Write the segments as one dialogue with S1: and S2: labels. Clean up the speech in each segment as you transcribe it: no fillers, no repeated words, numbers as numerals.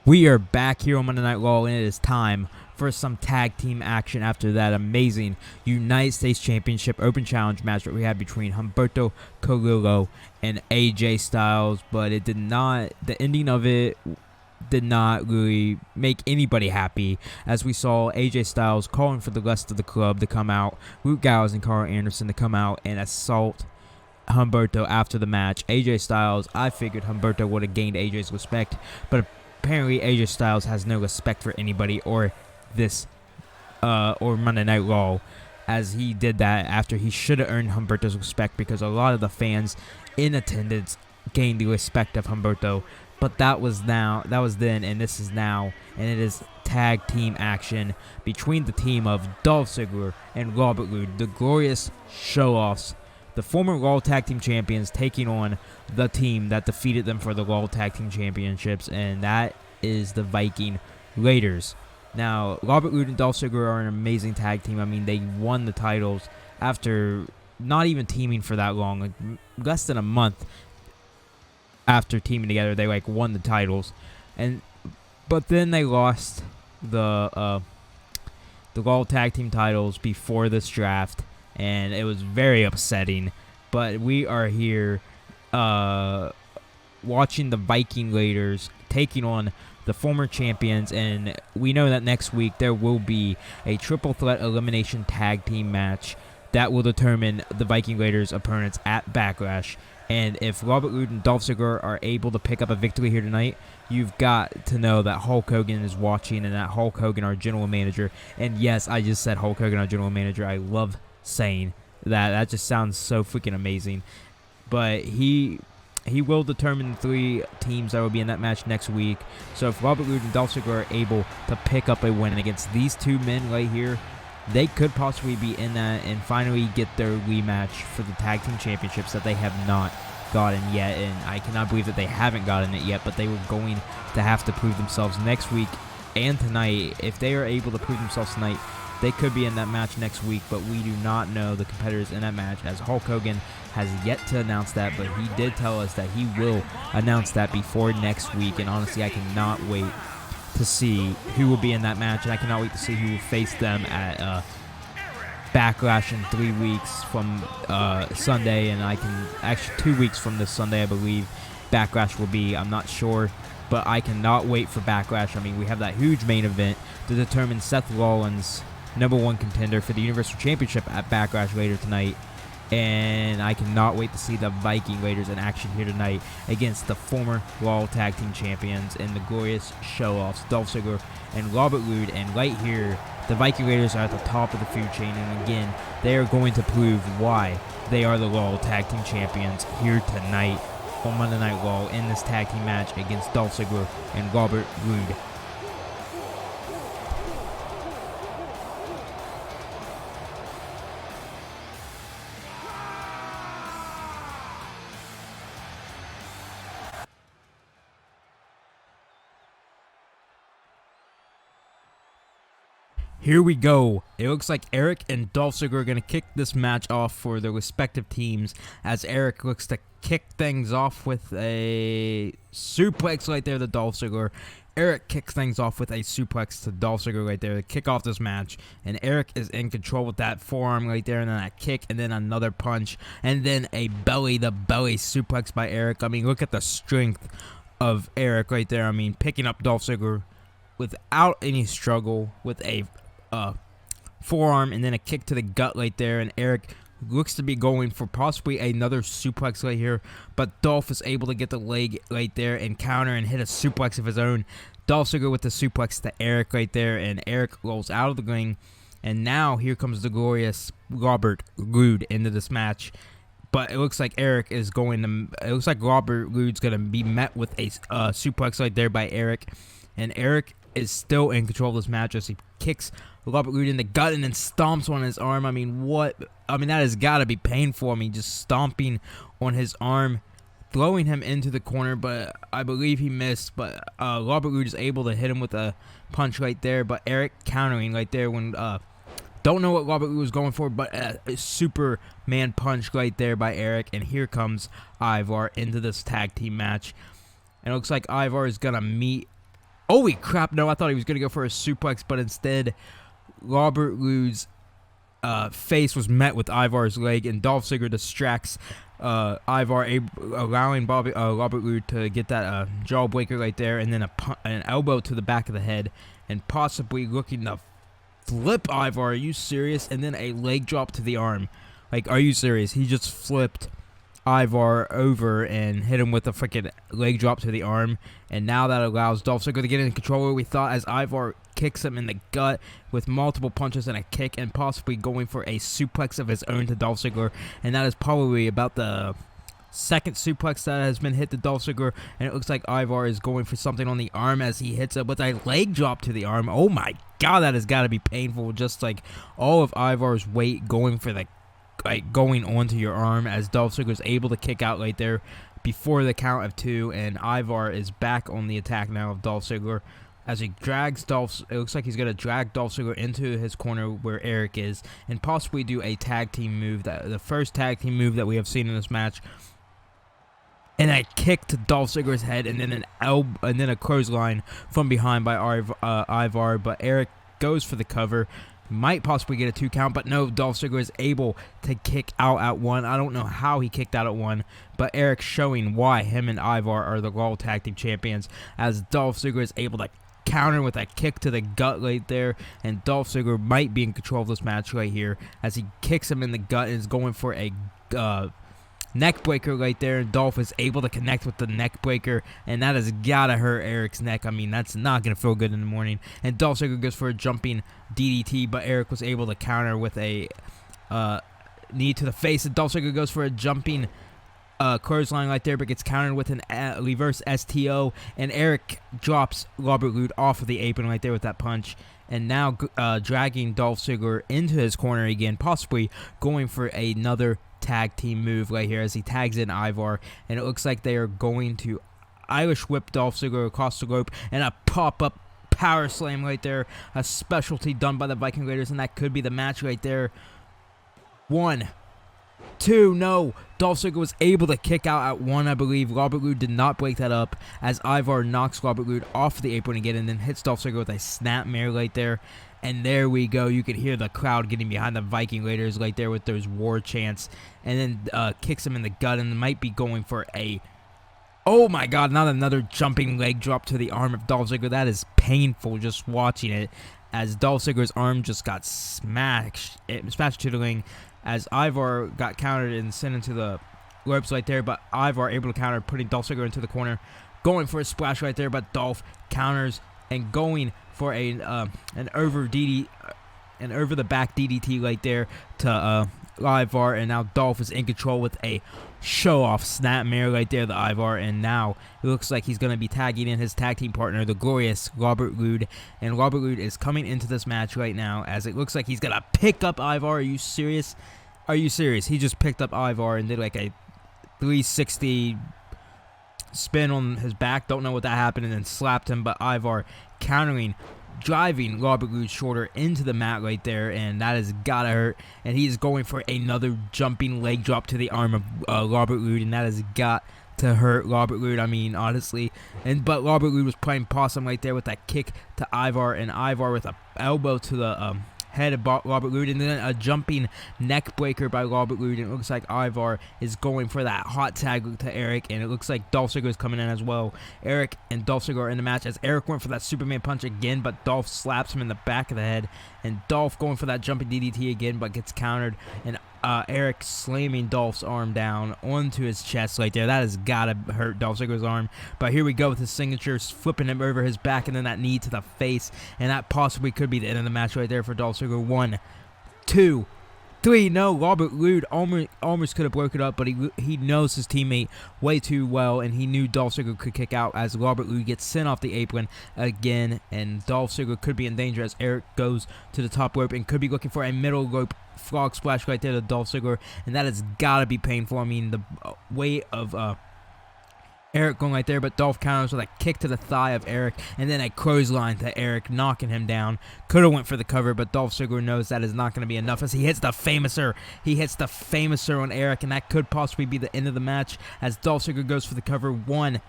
S1: We are back here on Monday Night Raw, and it is time for some tag team action after that amazing United States Championship Open Challenge match that we had between Humberto Carrillo and AJ Styles, but it did not, the ending of it did not really make anybody happy, as we saw AJ Styles calling for the rest of the club to come out, Roode Gallows and Carl Anderson to come out and assault Humberto after the match. AJ Styles, I figured Humberto would have gained AJ's respect, but apparently AJ Styles has no respect for anybody or this or Monday Night Raw, as he did that after he should have earned Humberto's respect, because a lot of the fans in attendance gained the respect of Humberto. But that was then, and this is now, and it is tag team action between the team of Dolph Ziggler and Robert Roode, the glorious show-offs, the former Raw Tag Team Champions, taking on the team that defeated them for the Raw Tag Team Championships, and that is the Viking Raiders. Now, Robert Roode and Dolph Ziggler are an amazing tag team. I mean, they won the titles after not even teaming for that long, like less than a month after teaming together. They won the titles, but then they lost the Raw Tag Team titles before this draft, and it was very upsetting. But we are here watching the Viking Raiders taking on the former champions, and we know that next week there will be a triple threat elimination tag team match that will determine the Viking Raiders' opponents at Backlash. And if Robert Roode and Dolph Ziggler are able to pick up a victory here tonight, you've got to know that Hulk Hogan is watching, and that Hulk Hogan, our general manager, and yes, I just said Hulk Hogan, our general manager. I love saying that. That just sounds so freaking amazing. But he will determine the three teams that will be in that match next week. So if Robert Roode and Dolph Ziggler are able to pick up a win against these two men right here, they could possibly be in that and finally get their rematch for the Tag Team Championships that they have not gotten yet. And I cannot believe that they haven't gotten it yet, but they were going to have to prove themselves next week and tonight. If they are able to prove themselves tonight, they could be in that match next week, but we do not know the competitors in that match, as Hulk Hogan has yet to announce that, but he did tell us that he will announce that before next week. And honestly, I cannot wait to see who will be in that match, and I cannot wait to see who will face them at Backlash in 3 weeks from Sunday, and actually 2 weeks from this Sunday, I believe Backlash will be. I'm not sure, but I cannot wait for Backlash. I mean, we have that huge main event to determine Seth Rollins' #1 contender for the Universal Championship at Backlash later tonight. And I cannot wait to see the Viking Raiders in action here tonight against the former Raw Tag Team Champions and the glorious show-offs, Dolph Ziggler and Robert Roode. And right here, the Viking Raiders are at the top of the food chain, and again, they are going to prove why they are the Raw Tag Team Champions here tonight on Monday Night Raw in this tag team match against Dolph Ziggler and Robert Roode. Here we go. It looks like Eric and Dolph Ziggler are going to kick this match off for their respective teams, as Eric looks to kick things off with a suplex right there to Dolph Ziggler. Eric kicks things off with a suplex to Dolph Ziggler right there to kick off this match, and Eric is in control with that forearm right there, and then a kick, and then another punch, and then a belly-to-belly suplex by Eric. I mean, look at the strength of Eric right there. I mean, picking up Dolph Ziggler without any struggle with a forearm, and then a kick to the gut right there, and Eric looks to be going for possibly another suplex right here, but Dolph is able to get the leg right there and counter and hit a suplex of his own. Dolph Ziggler with the suplex to Eric right there, and Eric rolls out of the ring, and now here comes the glorious Robert Roode into this match. But it looks like Robert Roode's gonna be met with a suplex right there by Eric, and Eric is still in control of this match as he kicks Robert Roode in the gut and then stomps on his arm. I mean, that has got to be painful. I mean, just stomping on his arm, throwing him into the corner, but I believe he missed. But Robert Roode is able to hit him with a punch right there, but Eric countering right there when don't know what Robert Roode was going for, but a Superman punch right there by Eric. And here comes Ivar into this tag team match. And it looks like Ivar is going to meet Holy crap, no, I thought he was going to go for a suplex, but instead, Robert Roode's face was met with Ivar's leg, and Dolph Ziggler distracts Ivar, allowing Robert Roode to get that jawbreaker right there, and then an elbow to the back of the head, and possibly looking to flip Ivar. Are you serious? And then a leg drop to the arm. Like, are you serious? He just flipped Ivar over and hit him with a freaking leg drop to the arm, and now that allows Dolph Ziggler to get in control, we thought, as Ivar kicks him in the gut with multiple punches and a kick, and possibly going for a suplex of his own to Dolph Ziggler, and that is probably about the second suplex that has been hit to Dolph Ziggler, and it looks like Ivar is going for something on the arm as he hits it with a leg drop to the arm. Oh my god, that has got to be painful, just like all of Ivar's weight going for the going onto your arm, as Dolph Ziggler is able to kick out right there before the count of 2, and Ivar is back on the attack now of Dolph Ziggler as he drags Dolph. It looks like he's going to drag Dolph Ziggler into his corner where Eric is, and possibly do a tag team move, the first tag team move that we have seen in this match. And a kick to Dolph Ziggler's head, and then a clothesline from behind by Ivar, but Eric goes for the cover. Might possibly get a 2 count, but no, Dolph Ziggler is able to kick out at 1. I don't know how he kicked out at 1, but Eric showing why him and Ivar are the Raw Tag Team Champions, as Dolph Ziggler is able to counter with a kick to the gut right there, and Dolph Ziggler might be in control of this match right here, as he kicks him in the gut and is going for a neck breaker right there, and Dolph is able to connect with the neck breaker, and that has gotta hurt Eric's neck. I mean, that's not gonna feel good in the morning. And Dolph Ziggler goes for a jumping DDT, but Eric was able to counter with a knee to the face, and Dolph Ziggler goes for a jumping clothesline right there, but gets countered with an reverse STO, and Eric drops Robert Roode off of the apron right there with that punch, and now dragging Dolph Ziggler into his corner again, possibly going for another tag team move right here as he tags in Ivar, and it looks like they are going to Irish whip Dolph Ziggler across the rope, and a pop-up power slam right there, a specialty done by the Viking Raiders, and that could be the match right there. 1, 2, no, Dolph Ziggler was able to kick out at 1, I believe. Robert Roode did not break that up, as Ivar knocks Robert Roode off the apron again, and then hits Dolph Ziggler with a snapmare right there. And there we go. You can hear the crowd getting behind the Viking Raiders right there with those war chants. And then kicks him in the gut, and might be going for a... Oh my god, not another jumping leg drop to the arm of Dolph Ziggler. That is painful just watching it, as Dolph Ziggler's arm just got smashed to the ring, as Ivar got countered and sent into the ropes right there. But Ivar able to counter, putting Dolph Ziggler into the corner. Going for a splash right there, but Dolph counters and going for an over the back DDT right there to Ivar, and now Dolph is in control with a show off snapmare right there to Ivar, and now it looks like he's going to be tagging in his tag team partner, the glorious Robert Roode, and Robert Roode is coming into this match right now, as it looks like he's going to pick up Ivar. Are you serious? Are you serious? He just picked up Ivar and did like a 360 spin on his back. Don't know what that happened, and then slapped him, but Ivar countering, driving Robert Roode's shoulder into the mat right there, and that has gotta hurt. And he is going for another jumping leg drop to the arm of Robert Roode, and that has got to hurt Robert Roode. I mean, honestly. But Robert Roode was playing possum right there with that kick to Ivar, and Ivar with a elbow to the head of Robert Roode, and then a jumping neck breaker by Robert Roode, and it looks like Ivar is going for that hot tag to Eric, and it looks like Dolph Ziggler is coming in as well. Eric and Dolph Ziggler are in the match, as Eric went for that Superman punch again, but Dolph slaps him in the back of the head, and Dolph going for that jumping DDT again, but gets countered, and Eric slamming Dolph's arm down onto his chest right there. That has got to hurt Dolph Ziggler's arm. But here we go with his signature, flipping him over his back, and then that knee to the face. And that possibly could be the end of the match right there for Dolph Ziggler. 1, 2, 3. No, Robert Roode almost could have broke it up, but he knows his teammate way too well, and he knew Dolph Ziggler could kick out, as Robert Roode gets sent off the apron again, and Dolph Ziggler could be in danger as Eric goes to the top rope and could be looking for a middle rope frog splash right there to Dolph Ziggler, and that has got to be painful. I mean, the weight of Eric going right there, but Dolph counters with a kick to the thigh of Eric, and then a clothesline to Eric, knocking him down. Could have went for the cover, but Dolph Ziggler knows that is not going to be enough, as he hits the Famouser. He hits the Famouser on Eric, and that could possibly be the end of the match, as Dolph Ziggler goes for the cover. 1,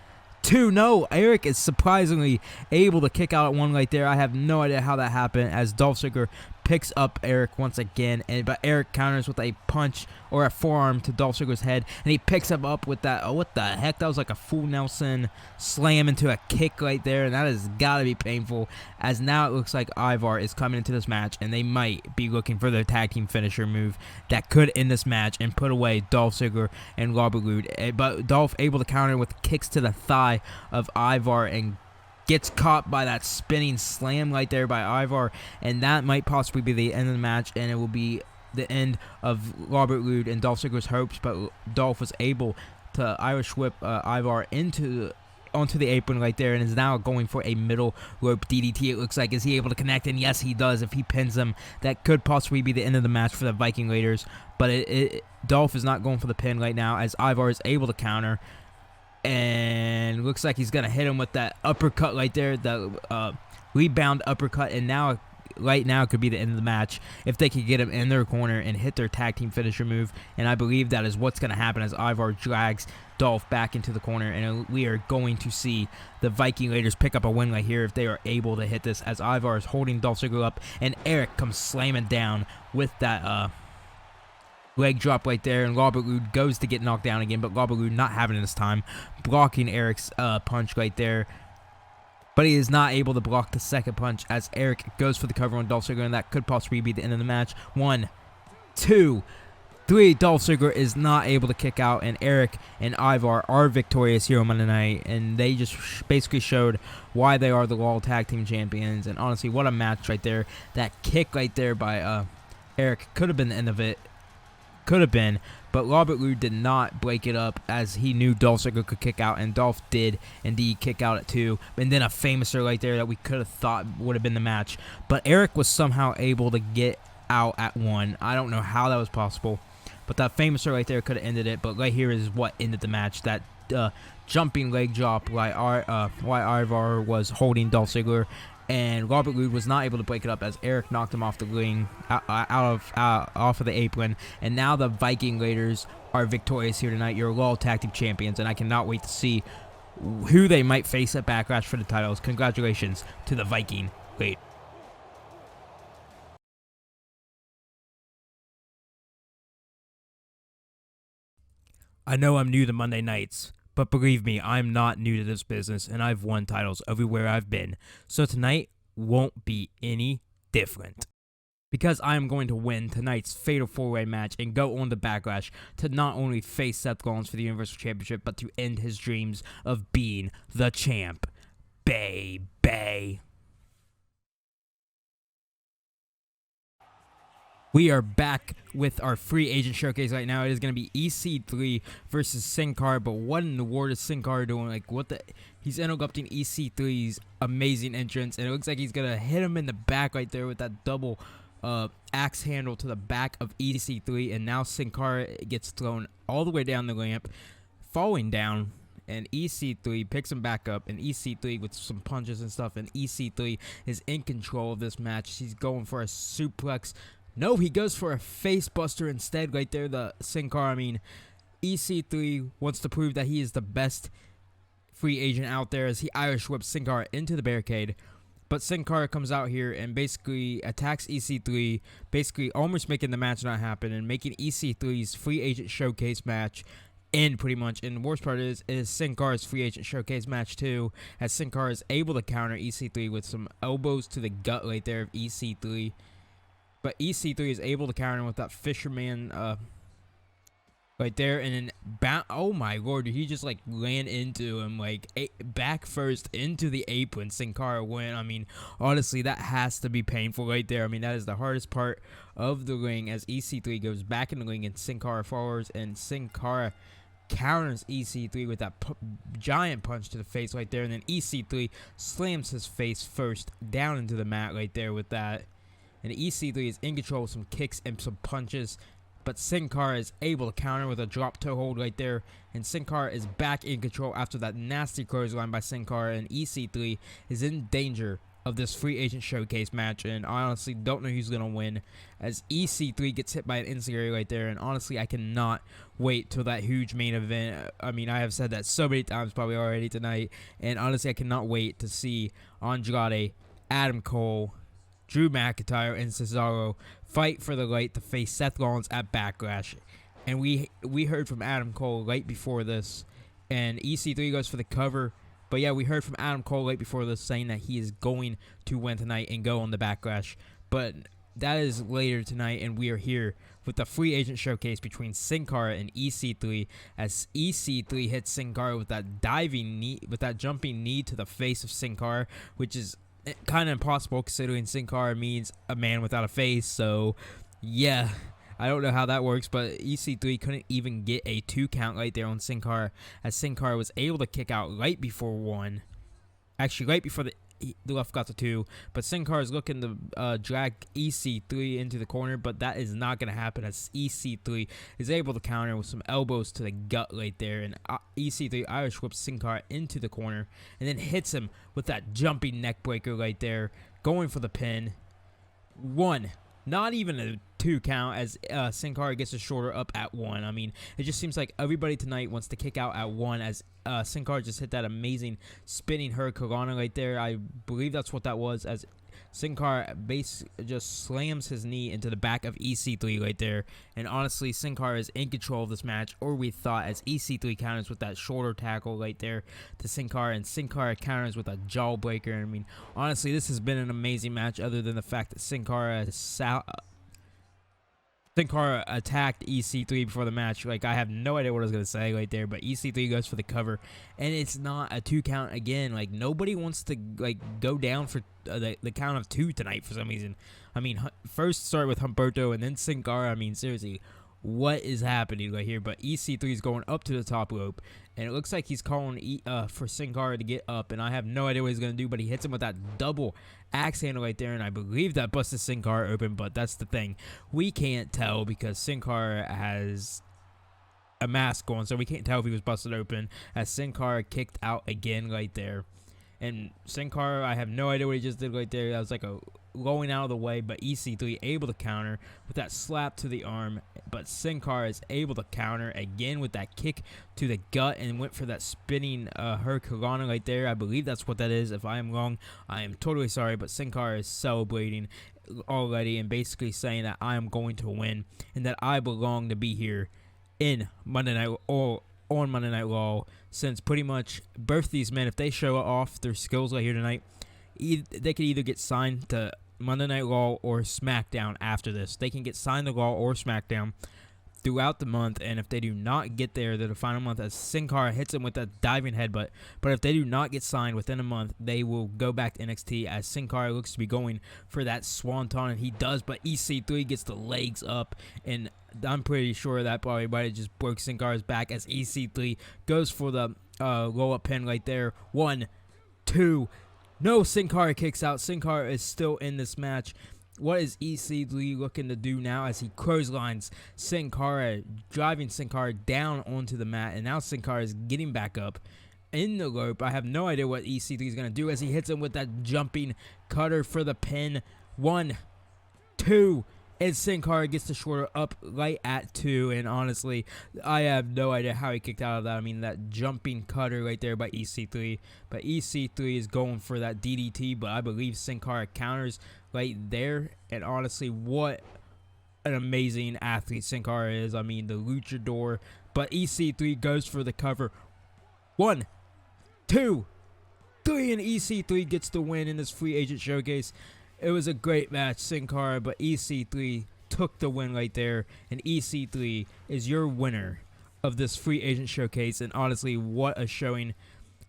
S1: 2. No, Eric is surprisingly able to kick out at 1 right there. I have no idea how that happened, as Dolph Ziggler picks up Eric once again, but Eric counters with a punch or a forearm to Dolph Ziggler's head, and he picks him up with that. Oh, what the heck? That was like a full Nelson slam into a kick right there, and that has got to be painful, as now it looks like Ivar is coming into this match, and they might be looking for their tag team finisher move that could end this match and put away Dolph Ziggler and Robert Roode. But Dolph able to counter with kicks to the thigh of Ivar and gets caught by that spinning slam right there by Ivar, and that might possibly be the end of the match, and it will be the end of Robert Roode and Dolph Ziggler's hopes. But Dolph was able to Irish whip Ivar onto the apron right there, and is now going for a middle rope DDT. It looks like. Is he able to connect? And yes, he does. If he pins him, that could possibly be the end of the match for the Viking Raiders. But Dolph is not going for the pin right now, as Ivar is able to counter. And looks like he's going to hit him with that uppercut right there, the rebound uppercut. And now, right now, could be the end of the match if they could get him in their corner and hit their tag team finisher move. And I believe that is what's going to happen, as Ivar drags Dolph back into the corner. And we are going to see the Viking Raiders pick up a win right here if they are able to hit this, as Ivar is holding Dolph Ziggler up. And Eric comes slamming down with that leg drop right there, and Robert Roode goes to get knocked down again, but Robert Roode not having it this time, blocking Eric's punch right there. But he is not able to block the second punch, as Eric goes for the cover on Dolph Ziggler, and that could possibly be the end of the match. 1, 2, 3. Dolph Ziggler is not able to kick out, and Eric and Ivar are victorious here on Monday night, and they just basically showed why they are the Raw Tag Team Champions. And honestly, what a match right there. That kick right there by Eric could have been the end of it. Could have been, but Robert Roode did not break it up, as he knew Dolph Ziggler could kick out, and Dolph did indeed kick out at 2. And then a famouser right there that we could have thought would have been the match, but Eric was somehow able to get out at 1. I don't know how that was possible, but that famouser right there could have ended it. But right here is what ended the match. That jumping leg drop while Ivar was holding Dolph Ziggler. And Robert Roode was not able to break it up, as Eric knocked him off the ring, off of the apron. And now the Viking Raiders are victorious here tonight. Your Raw Tag Team Champions, and I cannot wait to see who they might face at Backlash for the titles. Congratulations to the Viking Raiders. I know I'm new to Monday nights, but believe me, I'm not new to this business, and I've won titles everywhere I've been. So tonight won't be any different, because I am going to win tonight's Fatal 4-Way match and go on to Backlash to not only face Seth Rollins for the Universal Championship, but to end his dreams of being the champ. Baby. We are back with our free agent showcase right now. It is going to be EC3 versus Sin Cara, but what in the world is Sin Cara doing? Like, what the? He's interrupting EC3's amazing entrance, and it looks like he's going to hit him in the back right there with that double axe handle to the back of EC3, and now Sin Cara gets thrown all the way down the ramp, falling down, and EC3 picks him back up, and EC3 with some punches and stuff, and EC3 is in control of this match. He's going for a suplex. No, he goes for a face buster instead right there, the Sin Cara. I mean, EC3 wants to prove that he is the best free agent out there, as he Irish whips Sin Cara into the barricade. But Sin Cara comes out here and basically attacks EC3, basically almost making the match not happen and making EC3's free agent showcase match end pretty much. And the worst part is Sin Cara's free agent showcase match too, as Sin Cara is able to counter EC3 with some elbows to the gut right there of EC3. But EC3 is able to counter him with that fisherman right there, and then oh my lord, he just like ran into him, like back first into the apron. Sin Cara win. I mean, honestly, that has to be painful right there. I mean, that is the hardest part of the ring, as EC3 goes back in the ring and Sin Cara forwards, and Sin Cara counters EC3 with that giant punch to the face right there, and then EC3 slams his face first down into the mat right there with that. And EC3 is in control with some kicks and some punches, but Sin Cara is able to counter with a drop toe hold right there, and Sin Cara is back in control after that nasty clothesline by Sin Cara, and EC3 is in danger of this free agent showcase match, and I honestly don't know who's going to win, as EC3 gets hit by an insecurity right there, and honestly I cannot wait till that huge main event. I mean, I have said that so many times probably already tonight, and honestly I cannot wait to see Andrade, Adam Cole, Drew McIntyre, and Cesaro fight for the right to face Seth Rollins at Backlash. And we heard from Adam Cole right before this, and EC3 goes for the cover. But yeah, we heard from Adam Cole right before this saying that he is going to win tonight and go on the Backlash. But that is later tonight, and we are here with the free agent showcase between Sin Cara and EC3, as EC3 hits Sin Cara with that diving knee, with that jumping knee to the face of Sin Cara, which is kind of impossible considering Sin Cara means a man without a face. So yeah, I don't know how that works, but EC3 couldn't even get a 2 count right there on Sin Cara, as Sin Cara was able to kick out right before 1. Actually, right before the left got to 2, but Sin Cara is looking to drag EC3 into the corner, but that is not going to happen, as EC3 is able to counter with some elbows to the gut right there, and EC3 Irish whips Sin Cara into the corner, and then hits him with that jumping neck breaker right there, going for the pin. 1. Not even a 2 count, as Sin Cara gets a shoulder up at 1. I mean, it just seems like everybody tonight wants to kick out at 1, as Sin Cara just hit that amazing spinning hurricanrana right there. I believe that's what that was, as Sin Cara just slams his knee into the back of EC3 right there. And honestly, Sin Cara is in control of this match, or we thought, as EC3 counters with that shoulder tackle right there to Sin Cara, and Sin Cara counters with a jawbreaker. I mean, honestly, this has been an amazing match, other than the fact that Sin Cara attacked EC3 before the match. Like, I have no idea what I was going to say right there, but EC3 goes for the cover, and it's not a 2 count again. Like, nobody wants to, like, go down for the count of 2 tonight for some reason. I mean, first start with Humberto and then Sin Cara. I mean, seriously, what is happening right here? But EC3 is going up to the top rope, and it looks like he's calling for Sin Cara to get up, and I have no idea what he's going to do, but he hits him with that double axe handle right there, and I believe that busted Sin Cara open, but that's the thing. We can't tell because Sin Cara has a mask on, so we can't tell if he was busted open, as Sin Cara kicked out again right there. And Sin Cara, I have no idea what he just did right there. That was like a going out of the way, but EC3 able to counter with that slap to the arm, but Sin Cara is able to counter again with that kick to the gut, and went for that spinning hurricanrana right there. I believe that's what that is. If I am wrong, I am totally sorry, but Sin Cara is celebrating already and basically saying that I am going to win and that I belong to be here in Monday Night, or on Monday Night Raw, since pretty much both of these men, if they show off their skills right here tonight, they could either get signed to Monday Night Raw or Smackdown after this. They can get signed to Raw or Smackdown throughout the month, and if they do not get there to the final month, as Sin Cara hits them with that diving headbutt, but if they do not get signed within a month, they will go back to NXT, as Sin Cara looks to be going for that swanton, and he does, but EC3 gets the legs up, and I'm pretty sure that probably might have just broke Sin Cara's back, as EC3 goes for the roll-up pin right there. 1, 2, no, Sin Cara kicks out. Sin Cara is still in this match. What is EC3 looking to do now, as he clotheslines Sin Cara, driving Sin Cara down onto the mat, and now Sin Cara is getting back up in the rope. I have no idea what EC3 is going to do, as he hits him with that jumping cutter for the pin. 1, 2, and Sin Cara gets the shoulder up right at 2, and honestly, I have no idea how he kicked out of that. I mean, that jumping cutter right there by EC3, but EC3 is going for that DDT, but I believe Sin Cara counters right there, and honestly, what an amazing athlete Sin Cara is. I mean, the luchador, but EC3 goes for the cover. 1, 2, 3, and EC3 gets the win in this free agent showcase. It was a great match, Sin Cara, but EC3 took the win right there, and EC3 is your winner of this free agent showcase. And honestly, what a showing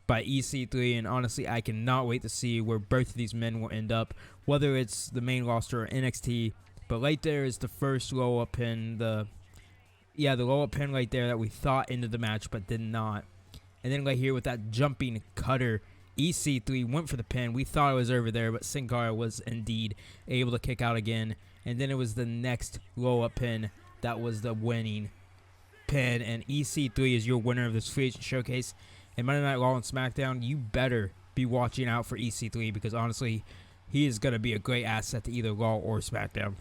S1: by EC3, and honestly, I cannot wait to see where both of these men will end up, whether it's the main roster or NXT. But right there is the first roll-up pin, the roll-up pin right there that we thought ended the match but did not. And then right here with that jumping cutter, EC3 went for the pin. We thought it was over there, but Sin Cara was indeed able to kick out again. And then it was the next roll-up pin that was the winning pin. And EC3 is your winner of this free agent showcase. And Monday Night Raw and SmackDown, you better be watching out for EC3, because honestly, he is going to be a great asset to either Raw or SmackDown.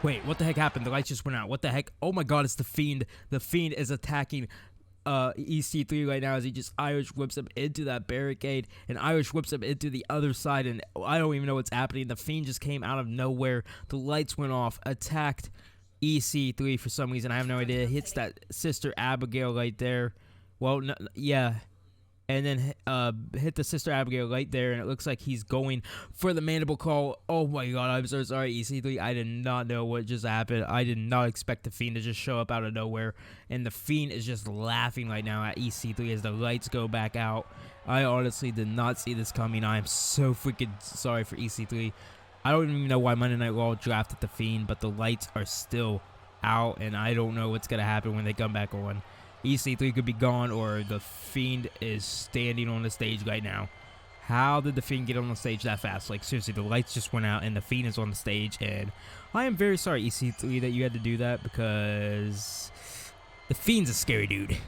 S1: Wait, what the heck happened? The lights just went out. What the heck? Oh my god, it's The Fiend. The Fiend is attacking EC3 right now as he just Irish whips him into that barricade and Irish whips him into the other side, and I don't even know what's happening. The Fiend just came out of nowhere. The lights went off, attacked EC3 for some reason. I have no idea. Hits that Sister Abigail right there. Well, no, yeah. And then hit the Sister Abigail right there, and it looks like he's going for the mandible claw. Oh my god, I'm so sorry, EC3. I did not know what just happened. I did not expect the Fiend to just show up out of nowhere. And the Fiend is just laughing right now at EC3 as the lights go back out. I honestly did not see this coming. I am so freaking sorry for EC3. I don't even know why Monday Night Raw drafted the Fiend, but the lights are still out, and I don't know what's going to happen when they come back on. EC3 could be gone, or the Fiend is standing on the stage right now. How did the Fiend get on the stage that fast? Like, seriously, the lights just went out and the Fiend is on the stage, and I am very sorry, EC3, that you had to do that, because the Fiend's a scary dude.